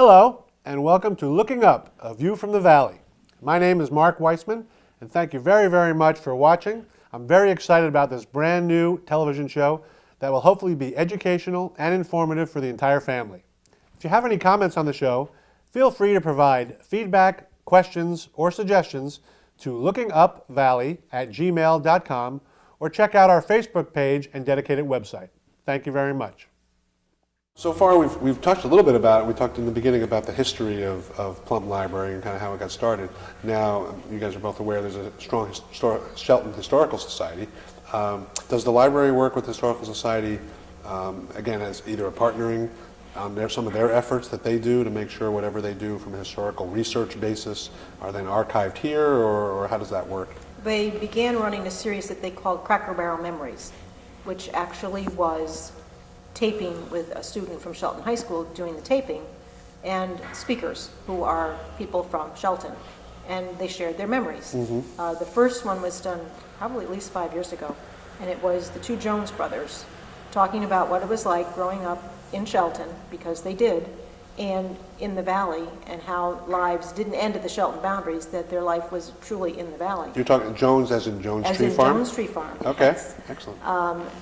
Hello, and welcome to Looking Up, A View from the Valley. My name is Mark Weissman, and thank you very, very much for watching. I'm very excited about this brand new television show that will hopefully be educational and informative for the entire family. If you have any comments on the show, feel free to provide feedback, questions, or suggestions to lookingupvalley@gmail.com or check out our Facebook page and dedicated website. Thank you very much. So far, we've talked a little bit about it. We talked in the beginning about the history of Plum Library and kind of how it got started. Now, you guys are both aware there's a strong Shelton Historical Society. Does the library work with the Historical Society, again, as either a partnering on some of their efforts that they do to make sure whatever they do from a historical research basis are then archived here, or how does that work? They began running a series that they called Cracker Barrel Memories, which actually was taping with a student from Shelton High School doing the taping, and speakers who are people from Shelton, and they shared their memories. The first one was done probably at least 5 years ago, and it was the two Jones brothers talking about what it was like growing up in Shelton, because they did, and in the valley, and how lives didn't end at the Shelton boundaries, that their life was truly in the valley. You're talking Jones as in Jones As Tree in Farm? Jones Tree Farm. Okay, Yes. excellent.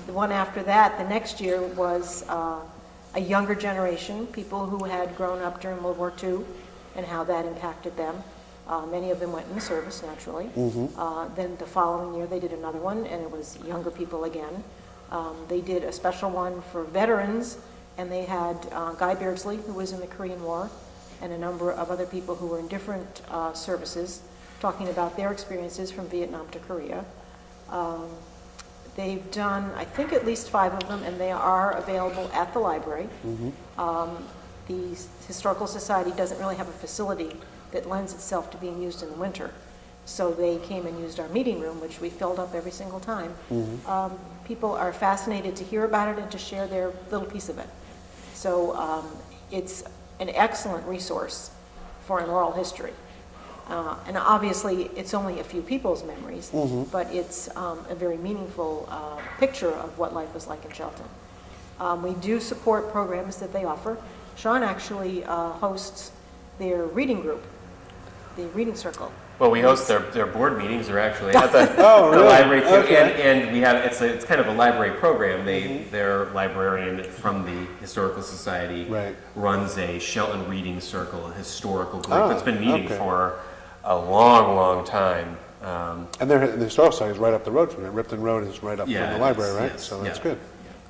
The one after that, the next year, was a younger generation, people who had grown up during World War II and how that impacted them. Many of them went in the service, naturally. Then the following year, they did another one, and it was younger people again. They did a special one for veterans, and they had Guy Beardsley, who was in the Korean War, and a number of other people who were in different services, talking about their experiences from Vietnam to Korea. They've done, I think, at least 5 of them, and they are available at the library. The Historical Society doesn't really have a facility that lends itself to being used in the winter. So they came and used our meeting room, which we filled up every single time. People are fascinated to hear about it and to share their little piece of it. So it's an excellent resource for an oral history. And obviously, it's only a few people's memories, but it's a very meaningful picture of what life was like in Shelton. We do support programs that they offer. Sean actually hosts their reading group, the reading circle. Well, we host their board meetings. They're actually at the, really? the library too, Okay. and we have it's kind of a library program. Their librarian from the Historical Society runs a Shelton Reading Circle, a historical group that's been meeting for a long, long time. And the Historical Society is right up the road from it. Ripton Road is right up from the library, right? Yes, So that's good.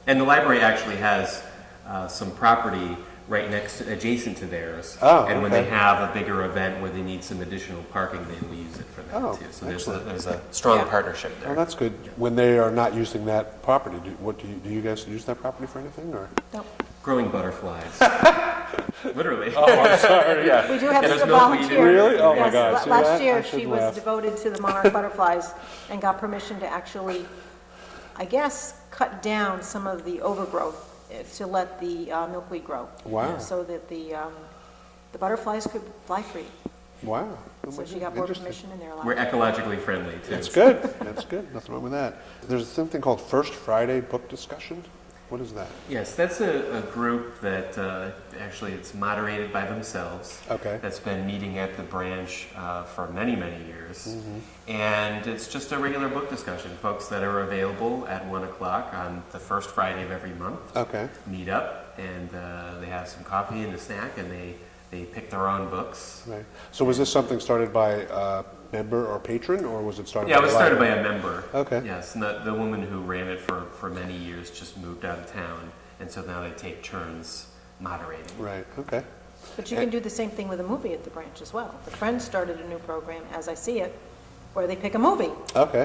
And the library actually has some property right adjacent to theirs. And when they have a bigger event where they need some additional parking, they will use it for that too. So there's a strong partnership there. Oh, that's good. When they are not using that property, do you guys use that property for anything, or? No. Growing butterflies. Literally. Oh, I'm sorry. Yeah. We do have And a there's milkweed volunteer. Really? Oh, my Yes, God. See last that? year, I she should was laugh. devoted to the monarch butterflies and got permission to actually, I guess, cut down some of the overgrowth to let the milkweed grow. Wow. So that the butterflies could fly free. Wow. So she got more permission in their life. We're ecologically friendly too. That's good. That's good. Nothing wrong with that. There's something called First Friday Book Discussion. What is that? Yes, that's a group that actually it's moderated by themselves. Okay. That's been meeting at the branch for many, many years. And it's just a regular book discussion. Folks that are available at 1 o'clock on the first Friday of every month meet up, and they have some coffee and a snack, and they pick their own books. Right. So was this something started by a member or patron, or was it started by Yeah, it was the started by library? a member. Okay. Yes, and the woman who ran it for many years just moved out of town, and so now they take turns moderating. Right, okay. But you can do the same thing with a movie at the branch as well. The Friends started a new program, As I See It, where they pick a movie,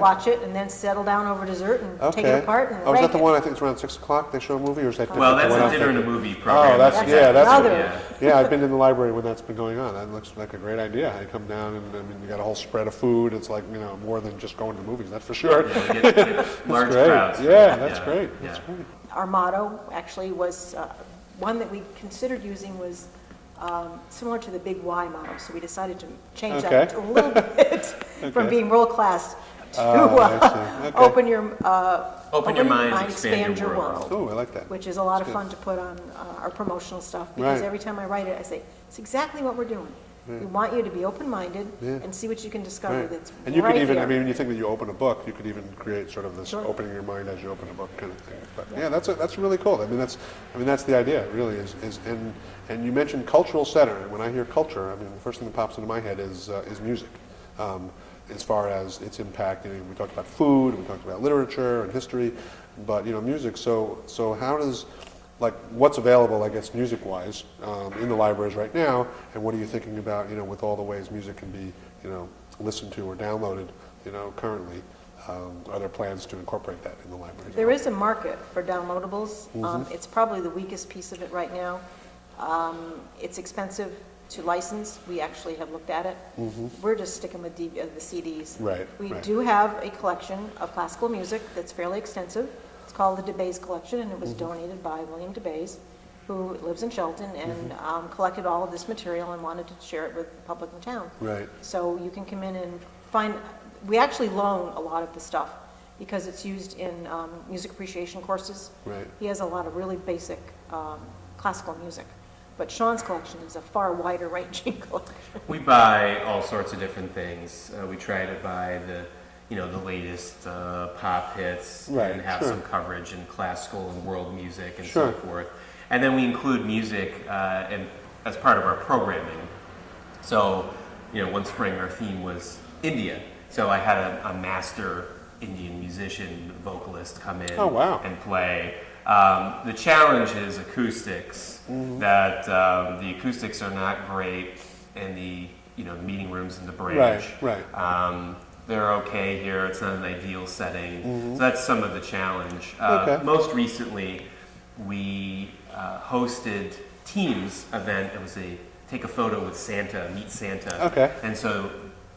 watch it, and then settle down over dessert and take it apart and is rank that the it. one I think it's around 6 o'clock they show a movie, or is that different? Well, that's than a what I'm dinner and a thinking? movie program. Oh, that's another. yeah, I've been in the library when that's been going on. That looks like a great idea. I come down and you got a whole spread of food. It's like, more than just going to movies, that's for sure. Yeah, we get large Great. crowds. Yeah, that's great. That's great. Our motto actually was, one that we considered using was similar to the Big Y motto, so we decided to change that a little bit from being world class. Okay. open your Open your mind, expand your world. Oh, I like that. Which is a lot of That's fun to put on our promotional stuff, because Right. every time I write it, I say, it's exactly what we're doing. We want you to be open-minded and see what you can discover Right. that's And you right could even, here. I mean, when you think that you open a book, you could even create sort of this Sure. opening your mind as you open a book kind of thing. But yeah, that's really cool. I mean, that's the idea, really. And you mentioned cultural center. And when I hear culture, I mean, the first thing that pops into my head is music. As far as its impact, you know, we talked about food, we talked about literature and history, but you know, music. So how does, like, what's available, I guess, music-wise, in the libraries right now, and what are you thinking about, you know, with all the ways music can be, you know, listened to or downloaded, you know, currently? Are there plans to incorporate that in the libraries? There is a market for downloadables. It's probably the weakest piece of it right now. It's expensive to license. We actually have looked at it. We're just sticking with the CDs. Right, We right. do have a collection of classical music that's fairly extensive. It's called the DeBays Collection, and it was donated by William DeBays, who lives in Shelton, and collected all of this material and wanted to share it with the public in town. Right. So you can come in and find, we actually loan a lot of the stuff because it's used in music appreciation courses. Right. He has a lot of really basic classical music. But Sean's collection is a far wider ranging collection. We buy all sorts of different things. We try to buy the latest pop hits Right, and have sure. some coverage in classical and world music and Sure. so forth. And then we include music as part of our programming. So, you know, one spring our theme was India. So I had a master Indian musician, vocalist come in Oh, wow. and play. The challenge is acoustics. That the acoustics are not great in the meeting rooms in the branch. Right. They're okay here. It's not an ideal setting. So that's some of the challenge. Okay. Most recently, we hosted Teams event. It was a take a photo with Santa, meet Santa. Okay. And so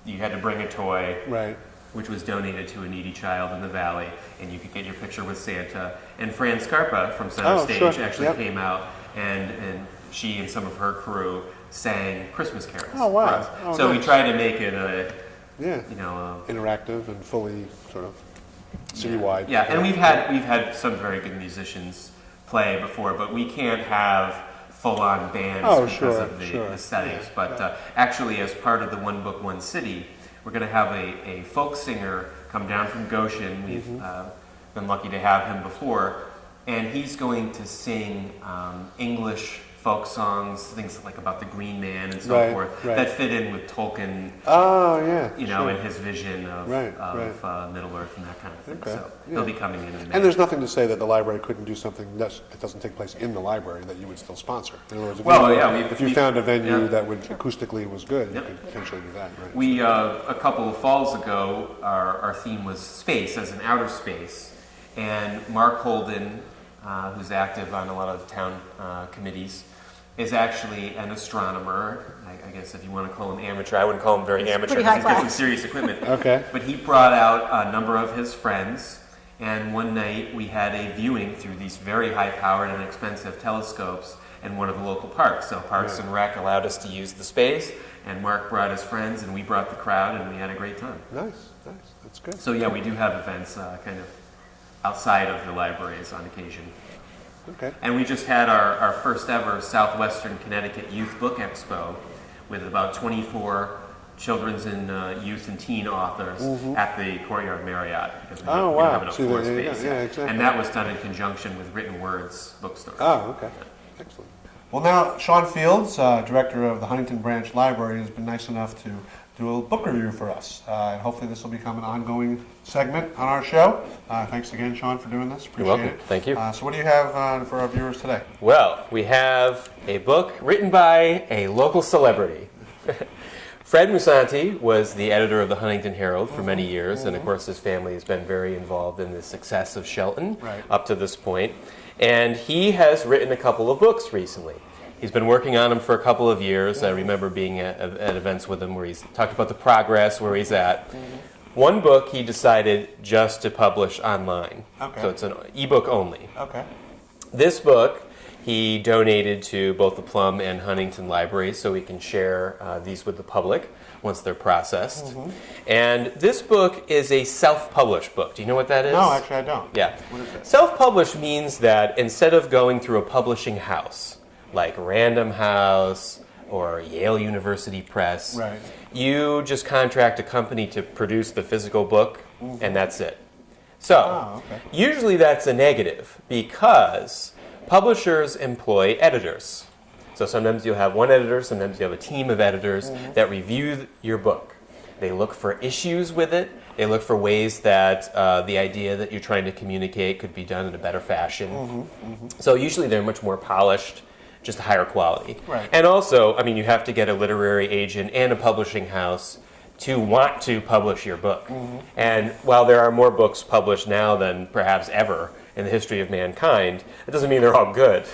you had to bring a toy. Right. Which was donated to a needy child in the valley, and you could get your picture with Santa. And Fran Scarpa from Center Stage Sure. actually Yep. came out, and she and some of her crew sang Christmas carols. Oh, wow. For us. Oh, so nice. we tried to make it a, Yeah. Interactive and fully sort of citywide. yeah. And we've had some very good musicians play before, but we can't have full-on bands because sure, of the sure. settings. Yeah, But actually, as part of the One Book, One City, we're going to have a folk singer come down from Goshen. We've been lucky to have him before. And he's going to sing English folk songs, things like about the Green Man and so Right, forth, right. that fit in with Tolkien, Oh, yeah. and his vision of, Right, Middle Earth and that kind of thing. Okay, So yeah. he'll be coming in May. And there's nothing to say that the library couldn't do something that doesn't take place in the library that you would still sponsor. In other words, if you found a venue that would acoustically was good, you could potentially do that. Right? We, a couple of falls ago, our theme was space as an outer space. And Mark Holden, who's active on a lot of town committees, is actually an astronomer. I guess if you want to call him amateur, I wouldn't call him very amateur pretty because he's high got some class. serious equipment. Okay. But he brought out a number of his friends, and one night we had a viewing through these very high-powered and expensive telescopes in one of the local parks. So Parks and Rec allowed us to use the space, and Mark brought his friends, and we brought the crowd, and we had a great time. Nice. That's good. So yeah, we do have events kind of outside of the libraries on occasion. Okay. And we just had our first ever Southwestern Connecticut Youth Book Expo with about 24 children's and youth and teen authors at the Courtyard Marriott because we don't have enough See, floor there you go. space. Yeah, exactly. And that was done in conjunction with Written Words Bookstore. Oh, okay. Excellent. Well, now, Sean Fields, director of the Huntington Branch Library, has been nice enough to do a book review for us. And hopefully this will become an ongoing segment on our show. Thanks again, Sean, for doing this. Appreciate You're welcome. it. Thank you. So what do you have for our viewers today? Well, we have a book written by a local celebrity. Fred Musanti was the editor of the Huntington Herald for many years, and of course his family has been very involved in the success of Shelton up to this point. And he has written a couple of books recently. He's been working on them for a couple of years. I remember being at events with him where he's talked about the progress, where he's at. One book he decided just to publish online. Okay. So it's an ebook only. Okay. This book he donated to both the Plum and Huntington libraries so we can share these with the public once they're processed. And this book is a self-published book. Do you know what that is? No, actually I don't. Yeah. What is it? Self-published means that instead of going through a publishing house, like Random House or Yale University Press, Right. you just contract a company to produce the physical book, and that's it. So, usually that's a negative because publishers employ editors. So sometimes you'll have one editor, sometimes you have a team of editors that review your book. They look for issues with it. They look for ways that the idea that you're trying to communicate could be done in a better fashion. So usually they're much more polished, just higher quality. Right. And also, I mean, you have to get a literary agent and a publishing house to want to publish your book. And while there are more books published now than perhaps ever in the history of mankind, it doesn't mean they're all good.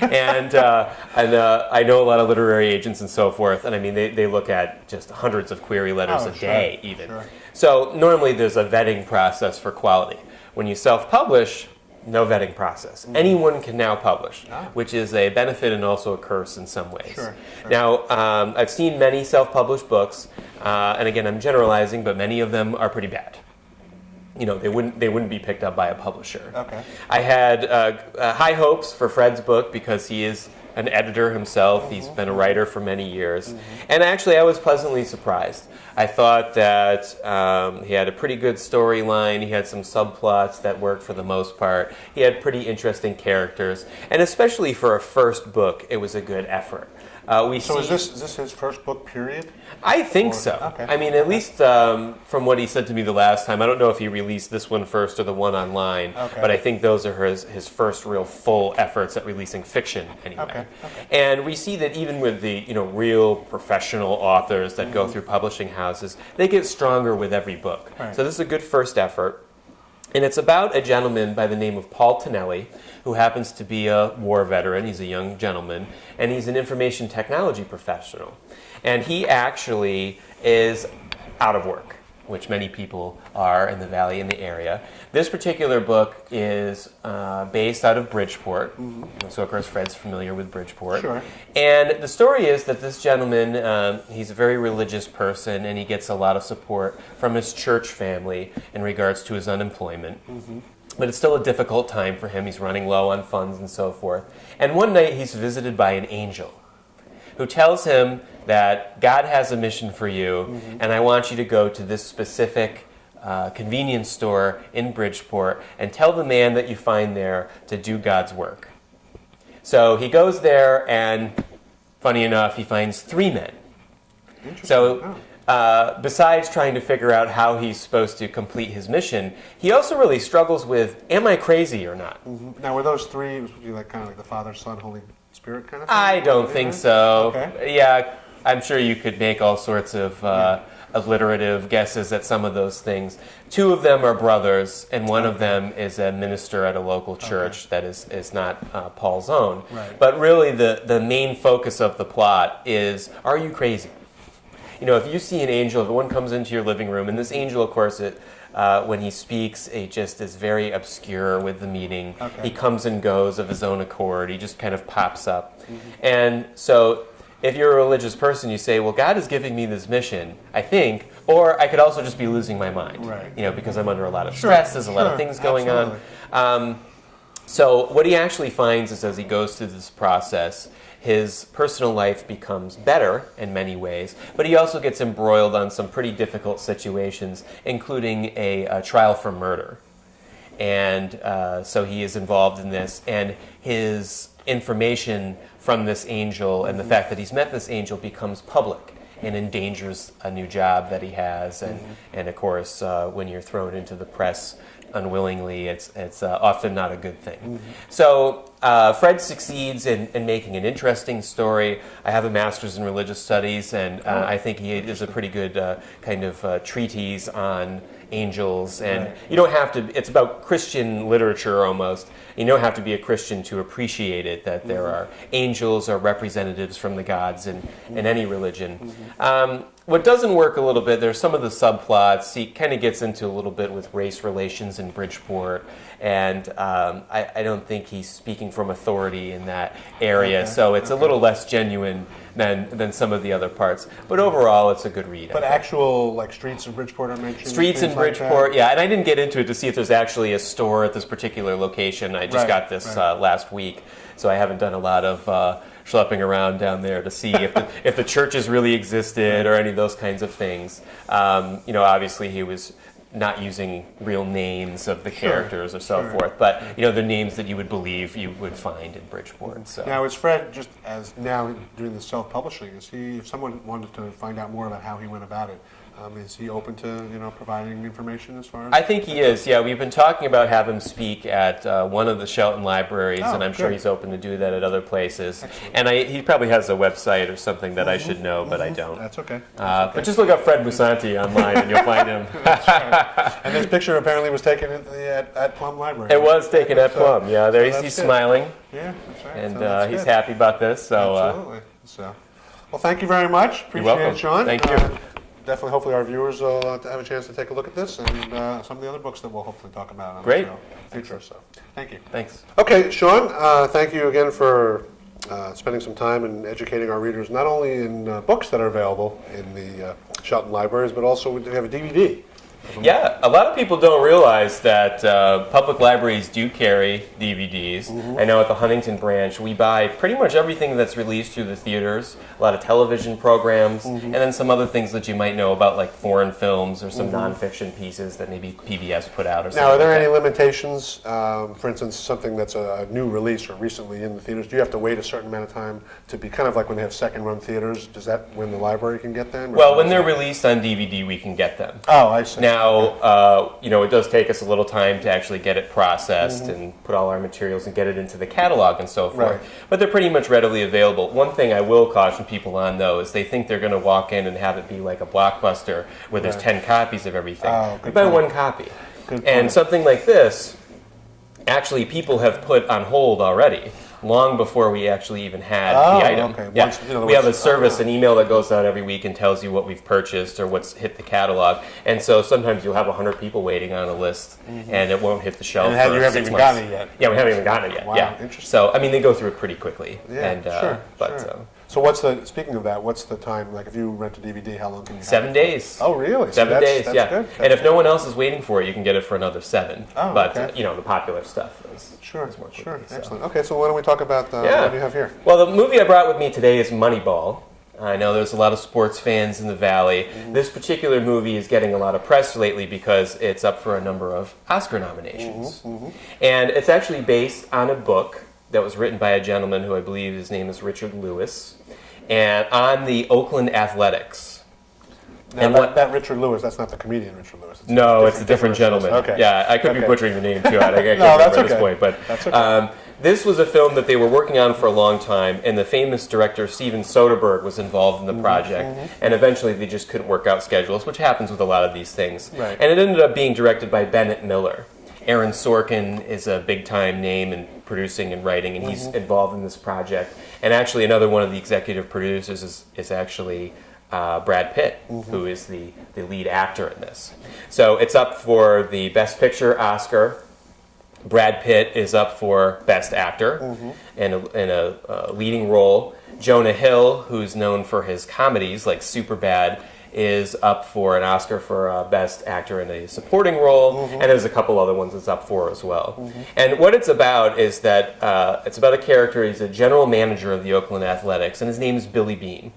and I know a lot of literary agents and so forth, and I mean, they look at just hundreds of query letters a day even. Sure. So normally there's a vetting process for quality. When you self-publish, no vetting process. Anyone can now publish, which is a benefit and also a curse in some ways. Sure. Now, I've seen many self-published books, and again, I'm generalizing, but many of them are pretty bad. You know, they wouldn't be picked up by a publisher. Okay. I had high hopes for Fred's book because he is an editor himself. He's been a writer for many years. And actually, I was pleasantly surprised. I thought that he had a pretty good storyline. He had some subplots that worked for the most part. He had pretty interesting characters. And especially for a first book, it was a good effort. So is this his first book, period? I think so. Okay. I mean, at least from what he said to me the last time, I don't know if he released this one first or the one online, but I think those are his first real full efforts at releasing fiction anyway. And we see that even with the real professional authors that go through publishing houses, they get stronger with every book. Right. So this is a good first effort. And it's about a gentleman by the name of Paul Tonelli, who happens to be a war veteran. He's a young gentleman, and he's an information technology professional. And he actually is out of work, which many people are in the Valley and the area. This particular book is based out of Bridgeport. So, of course, Fred's familiar with Bridgeport. Sure. And the story is that this gentleman, he's a very religious person, and he gets a lot of support from his church family in regards to his unemployment. But it's still a difficult time for him. He's running low on funds and so forth. And one night he's visited by an angel who tells him that God has a mission for you, and I want you to go to this specific convenience store in Bridgeport and tell the man that you find there to do God's work. So he goes there, and funny enough, he finds 3 men. So besides trying to figure out how he's supposed to complete his mission, he also really struggles with, am I crazy or not? Now, were those 3, was it kind of like the Father, Son, Holy Spirit kind of thing? I don't think so. Okay. Yeah, I'm sure you could make all sorts of alliterative guesses at some of those things. 2 of them are brothers, and one of them is a minister at a local church that is not Paul's own. Right. But really the main focus of the plot is, are you crazy? If you see an angel, if one comes into your living room, and this angel, of course, when he speaks, it just is very obscure with the meaning. He comes and goes of his own accord. He just kind of pops up. And so if you're a religious person, you say, well, God is giving me this mission, I think, or I could also just be losing my mind, because I'm under a lot of stress. There's a lot of things going on. So what he actually finds is as he goes through this process, his personal life becomes better in many ways, but he also gets embroiled on some pretty difficult situations, including a trial for murder. And so he is involved in this, and his information from this angel and the fact that he's met this angel becomes public and endangers a new job that he has. And of course, when you're thrown into the press unwillingly, it's often not a good thing. So Fred succeeds in making an interesting story. I have a master's in religious studies, and I think he is a pretty good kind of treatise on angels. And you don't have to, it's about Christian literature almost. You don't have to be a Christian to appreciate it, that there are angels or representatives from the gods in any religion. what doesn't work a little bit, there's some of the subplots. He kind of gets into a little bit with race relations in Bridgeport, and I don't think he's speaking from authority in that area, so it's a little less genuine than some of the other parts. But overall, it's a good read. But actual like streets in Bridgeport are mentioned? Streets in Bridgeport, yeah. And I didn't get into it to see if there's actually a store at this particular location. I just got this last week, so I haven't done a lot of schlepping around down there to see if the churches really existed or any of those kinds of things. Obviously he was not using real names of the characters or so forth, but the names that you would believe you would find in Bridgeport. So now, is Fred, just as now doing the self-publishing, if someone wanted to find out more about how he went about it, is he open to providing information as far as? I think he is. Yeah, we've been talking about having him speak at one of the Shelton Libraries, and I'm sure he's open to do that at other places. Excellent. And he probably has a website or something that I should know, but I don't. That's okay. But just look up Fred Musanti online, and you'll find him. That's right. And this picture apparently was taken at Plum Library. It was taken at Plum. Yeah, there he's smiling. Yeah, that's right. And he's happy about this. So absolutely. Well, thank you very much. Appreciate it, Sean. Thank you. Definitely, hopefully our viewers will have a chance to take a look at this and some of the other books that we'll hopefully talk about on the show in the future. So, thank you. Thanks. Okay, Sean, thank you again for spending some time and educating our readers, not only in books that are available in the Shelton Libraries, but also we have a DVD. Yeah, a lot of people don't realize that public libraries do carry DVDs. I know at the Huntington branch we buy pretty much everything that's released through the theaters, a lot of television programs, and then some other things that you might know about, like foreign films or some nonfiction pieces that maybe PBS put out or something. Now, are there any limitations? For instance, something that's a new release or recently in the theaters, do you have to wait a certain amount of time to be kind of like when they have second-run theaters? Does that when the library can get them? Well, when they're released on DVD, we can get them. Oh, I see. Now, it does take us a little time to actually get it processed and put all our materials and get it into the catalog and so forth. Right. But they're pretty much readily available. One thing I will caution people on, though, is they think they're going to walk in and have it be like a Blockbuster where there's 10 copies of everything. You buy one copy. And something like this, actually people have put on hold already, long before we actually even had the item. Okay. Yeah. We have a service, an email that goes out every week and tells you what we've purchased or what's hit the catalog. And so sometimes you'll have 100 people waiting on a list, and it won't hit the shelf and for you haven't 6 even months. gotten it yet. Yeah, we haven't even gotten it yet. Wow, yeah. interesting. So, I mean, they go through it pretty quickly. Yeah, and, sure. So speaking of that, what's the time, like if you rent a DVD, how long can you have 7 it? days. Oh, really? 7 days, that's yeah. Good. And if no one else is waiting for it, you can get it for another 7. Oh, but, okay. The popular stuff is Sure, more quickly. sure. So. Excellent. Okay, so why don't we talk about what you have here? Well, the movie I brought with me today is Moneyball. I know there's a lot of sports fans in the Valley. This particular movie is getting a lot of press lately because it's up for a number of Oscar nominations. And it's actually based on a book that was written by a gentleman who I believe his name is Richard Lewis, and on the Oakland Athletics. Now, and that Richard Lewis, that's not the comedian Richard Lewis. It's a different gentleman. Okay. Yeah, I could be butchering the name too. I can't no, remember that's at okay. this point. But that's okay. This was a film that they were working on for a long time, and the famous director Steven Soderbergh was involved in the project, and eventually they just couldn't work out schedules, which happens with a lot of these things. Right. And it ended up being directed by Bennett Miller. Aaron Sorkin is a big-time name in producing and writing, and he's involved in this project. And actually, another one of the executive producers is actually Brad Pitt, who is the lead actor in this. So it's up for the Best Picture Oscar. Brad Pitt is up for Best Actor in a leading role. Jonah Hill, who's known for his comedies like Superbad, is up for an Oscar for Best Actor in a Supporting Role, and there's a couple other ones it's up for as well. And what it's about is that it's about a character. He's a general manager of the Oakland Athletics, and his name is Billy Beane.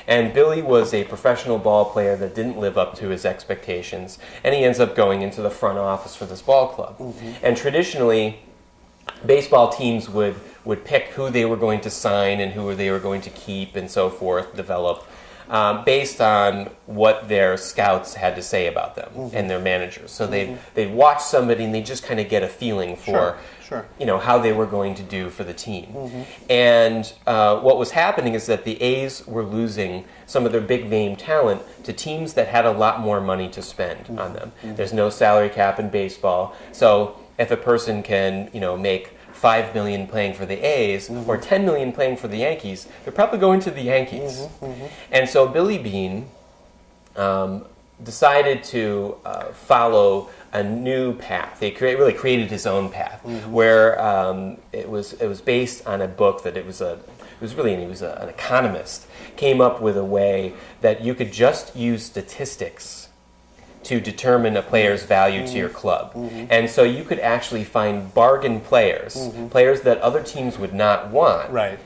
And Billy was a professional ball player that didn't live up to his expectations, and he ends up going into the front office for this ball club. And traditionally, baseball teams would pick who they were going to sign and who they were going to keep and so forth, develop, based on what their scouts had to say about them and their managers. So they'd watch somebody and they just kind of get a feeling for how they were going to do for the team. And what was happening is that the A's were losing some of their big name talent to teams that had a lot more money to spend on them. There's no salary cap in baseball, so if a person can make $5 million playing for the A's or $10 million playing for the Yankees, they're probably going to the Yankees. And so Billy Beane decided to follow a new path. He really created his own path, where it was based on a book that he was an economist, came up with a way that you could just use statistics to determine a player's value to your club. And so you could actually find bargain players, players that other teams would not want, Right.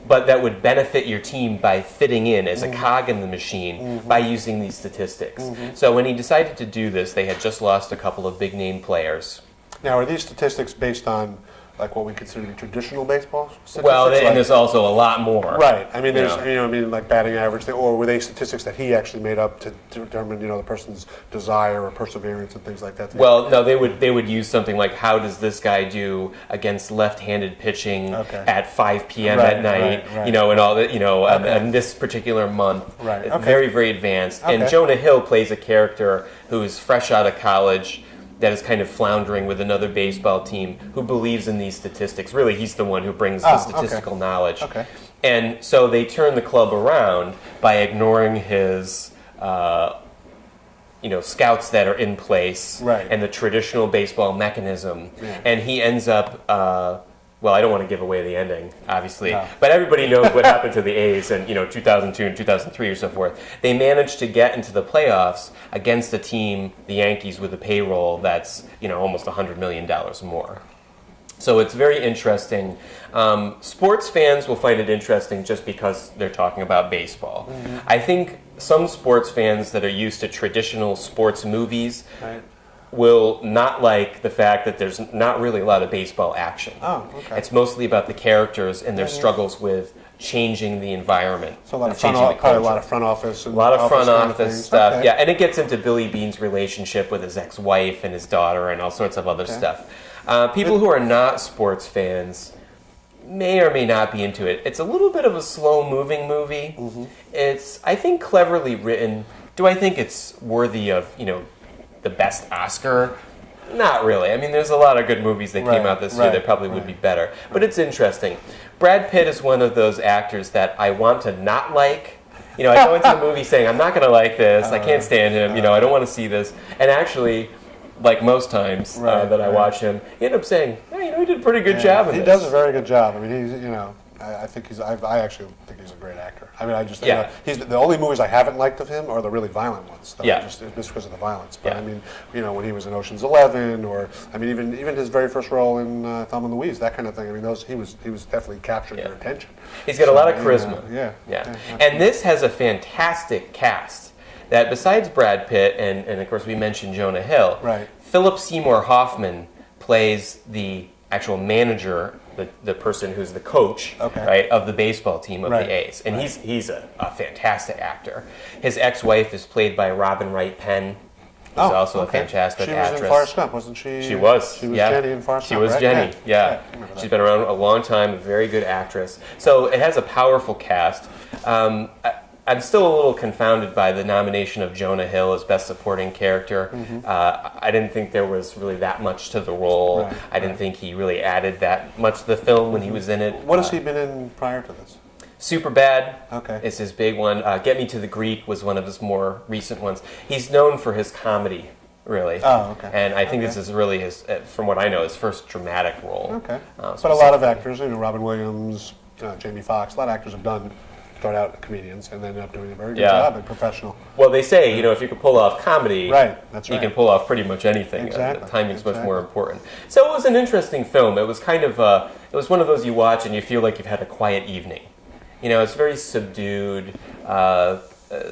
but that would benefit your team by fitting in as a cog in the machine by using these statistics. So when he decided to do this, they had just lost a couple of big name players. Now, are these statistics based on like what we consider to be traditional baseball statistics? Well, like, and there's also a lot more. right. I mean, there's Yeah. like batting average, or were they statistics that he actually made up to determine the person's desire or perseverance and things like that? Well, no, they would use something like, how does this guy do against left-handed pitching at 5 p.m. Right, at night? right. And all that, and this particular month. Right, It's okay. very, very advanced. Okay. And Jonah Hill plays a character who is fresh out of college, that is kind of floundering with another baseball team, who believes in these statistics. Really, he's the one who brings the statistical knowledge. Okay. And so they turn the club around by ignoring his scouts that are in place, Right. and the traditional baseball mechanism. Yeah. And he ends up, well, I don't want to give away the ending, obviously, No. but everybody knows what happened to the A's in 2002 and 2003 or so forth. They managed to get into the playoffs against a team, the Yankees, with a payroll that's almost $100 million more. So it's very interesting. Sports fans will find it interesting just because they're talking about baseball. I think some sports fans that are used to traditional sports movies Right. will not like the fact that there's not really a lot of baseball action. Oh, okay. It's mostly about the characters and their struggles with changing the environment. So a lot of changing the probably a lot culture. of front office and A lot of front kind office things. stuff, Okay. yeah, and it gets into Billy Bean's relationship with his ex-wife and his daughter and all sorts of other stuff. People who are not sports fans may or may not be into it. It's a little bit of a slow-moving movie. It's, I think, cleverly written. Do I think it's worthy of, the best Oscar? Not really. I mean, there's a lot of good movies that came out this year that probably would be better. But it's interesting. Brad Pitt is one of those actors that I want to not like. I go into the movie saying, I'm not going to like this. I can't stand him. I don't want to see this. And actually, like most times that I watch him, you end up saying, hey, he did a pretty good job in He this. does a very good job. I mean, he's, I think I actually think he's a great actor. I mean, I just, he's the only movies I haven't liked of him are the really violent ones. That just because of the violence. But I mean, when he was in Ocean's 11, or I mean, even his very first role in Thelma and Louise, that kind of thing. I mean, he was definitely capturing your attention. He's got a lot of charisma. Yeah. And this has a fantastic cast. That besides Brad Pitt and of course we mentioned Jonah Hill, Right. Philip Seymour Hoffman plays the actual manager, the person who's the coach, right, of the baseball team of the A's, and he's a fantastic actor. His ex-wife is played by Robin Wright Penn. Who's also a fantastic actress. She was in Forrest Gump, wasn't she? She was. She was Jenny in Forrest Gump. She was right? Jenny. Yeah. She's been around a long time. A very good actress. So it has a powerful cast. I'm still a little confounded by the nomination of Jonah Hill as Best Supporting Character. I didn't think there was really that much to the role. I didn't think he really added that much to the film when he was in it. What has he been in prior to this? Superbad is his big one. Get Me to the Greek was one of his more recent ones. He's known for his comedy, really. Oh, okay. And I think this is really his, from what I know, his first dramatic role. Okay. But a lot of actors, Robin Williams, Jamie Foxx, a lot of actors have start out comedians and then end up doing a very good job and professional. Well, they say, if you can pull off comedy, that's you can pull off pretty much anything. Exactly. Timing's much more important. So it was an interesting film. It was kind of, it was one of those you watch and you feel like you've had a quiet evening. It's very subdued.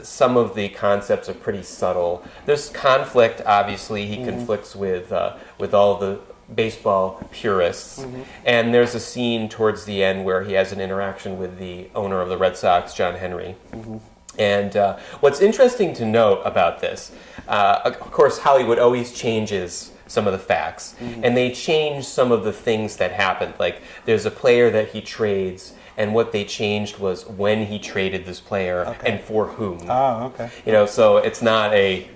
Some of the concepts are pretty subtle. There's conflict, obviously. He conflicts with all the baseball purists. And there's a scene towards the end where he has an interaction with the owner of the Red Sox, John Henry. And what's interesting to note about this, of course, Hollywood always changes some of the facts. And they change some of the things that happened. Like, there's a player that he trades, and what they changed was when he traded this player and for whom. Oh, okay. So it's not a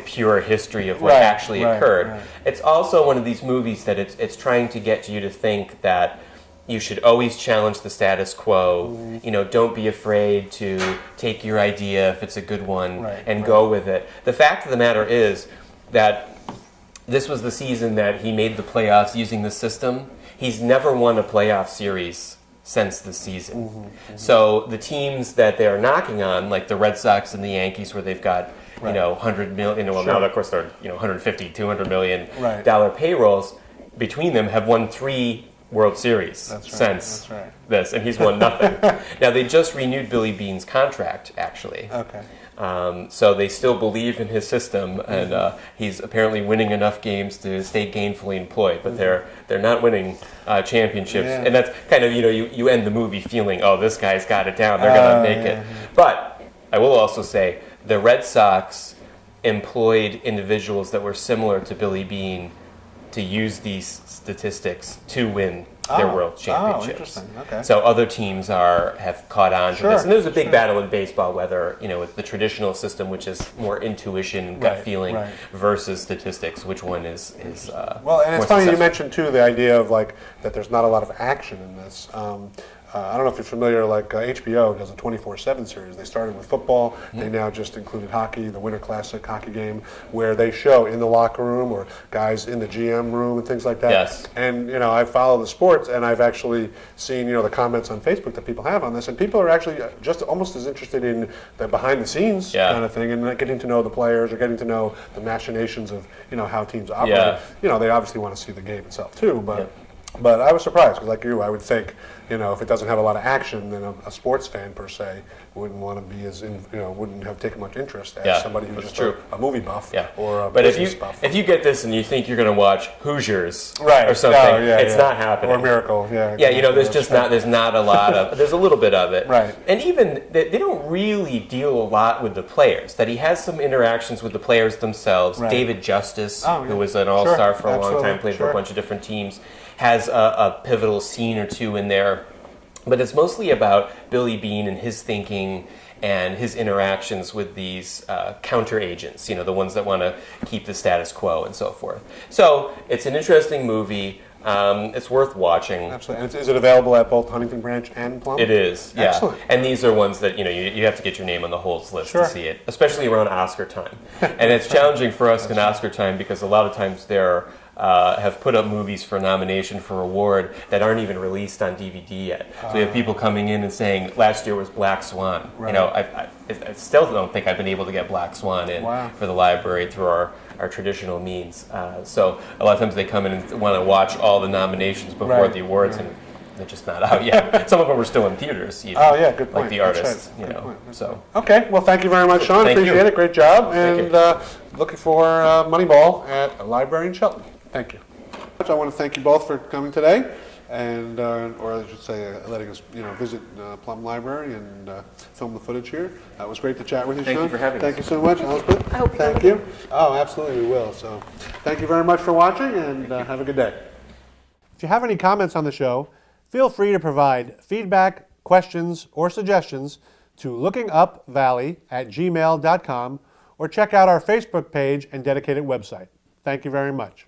pure history of what actually occurred. It's also one of these movies that it's trying to get you to think that you should always challenge the status quo. You know, don't be afraid to take your idea if it's a good one and go with it. The fact of the matter is that this was the season that he made the playoffs using the system. He's never won a playoff series since the season. So the teams that they're knocking on, like the Red Sox and the Yankees, where they've got, you know, 100 million, well, now of course they're, you know, 150, 200 million dollar payrolls, between them have won 3 World Series since this, and he's won nothing. Now, they just renewed Billy Beane's contract, actually. So they still believe in his system, and he's apparently winning enough games to stay gainfully employed, but they're not winning championships. And that's kind of, you know, you end the movie feeling, oh, this guy's got it down, they're going to make it. But I will also say, the Red Sox employed individuals that were similar to Billy Beane to use these statistics to win their world championships. So other teams have caught on to this. And there's a big battle in baseball whether, you know, with the traditional system, which is more intuition, gut feeling, versus statistics, which one is well, and it's funny you mentioned, too, the idea of, like, that there's not a lot of action in this. I don't know if you're familiar, like HBO does a 24/7 series. They started with football. They now just included hockey, the Winter Classic hockey game, where they show in the locker room or guys in the GM room and things like that. And, you know, I follow the sports, and I've actually seen, you know, the comments on Facebook that people have on this, and people are actually just almost as interested in the behind-the-scenes kind of thing, and getting to know the players or getting to know the machinations of, you know, how teams operate. You know, they obviously want to see the game itself, too, but I was surprised, because like you, I would think, you know, if it doesn't have a lot of action, then a sports fan per se wouldn't want to be wouldn't have taken much interest as somebody who's just a movie buff or a business buff. If you get this and you think you're going to watch Hoosiers or something, it's not happening. Or Miracle, you know, there's not a lot of, there's a little bit of it. And even, they don't really deal a lot with the players. That he has some interactions with the players themselves. David Justice, who was an all-star for a long time, played for a bunch of different teams, has a pivotal scene or two in there. But it's mostly about Billy Beane and his thinking and his interactions with these counter agents, you know, the ones that want to keep the status quo and so forth. So it's an interesting movie. It's worth watching. Absolutely. And is it available at both Huntington Branch and Plum? It is, yeah. Excellent. And these are ones that, you know, you have to get your name on the holds list to see it, especially around Oscar time. And it's challenging for us in Oscar time because a lot of times there have put up movies for nomination for award that aren't even released on DVD yet. So we have people coming in and saying, last year was Black Swan. You know, I still don't think I've been able to get Black Swan in for the library through our traditional means. So a lot of times they come in and want to watch all the nominations before the awards, and they're just not out yet. Some of them are still in theaters, even, good point. like The Artist. You know, so. Okay, well, thank you very much, Sean. Appreciate it. Great job. And looking for Moneyball at a library in Shelton. Thank you. I want to thank you both for coming today, and or I should say, letting us, you know, visit Plum Library and film the footage here. It was great to chat with you, Sean. Thank you for having us. Thank you so much, Elspeth. I hope you thank you. Oh, absolutely, we will. So, thank you very much for watching, and have a good day. If you have any comments on the show, feel free to provide feedback, questions, or suggestions to lookingupvalley@gmail.com, or check out our Facebook page and dedicated website. Thank you very much.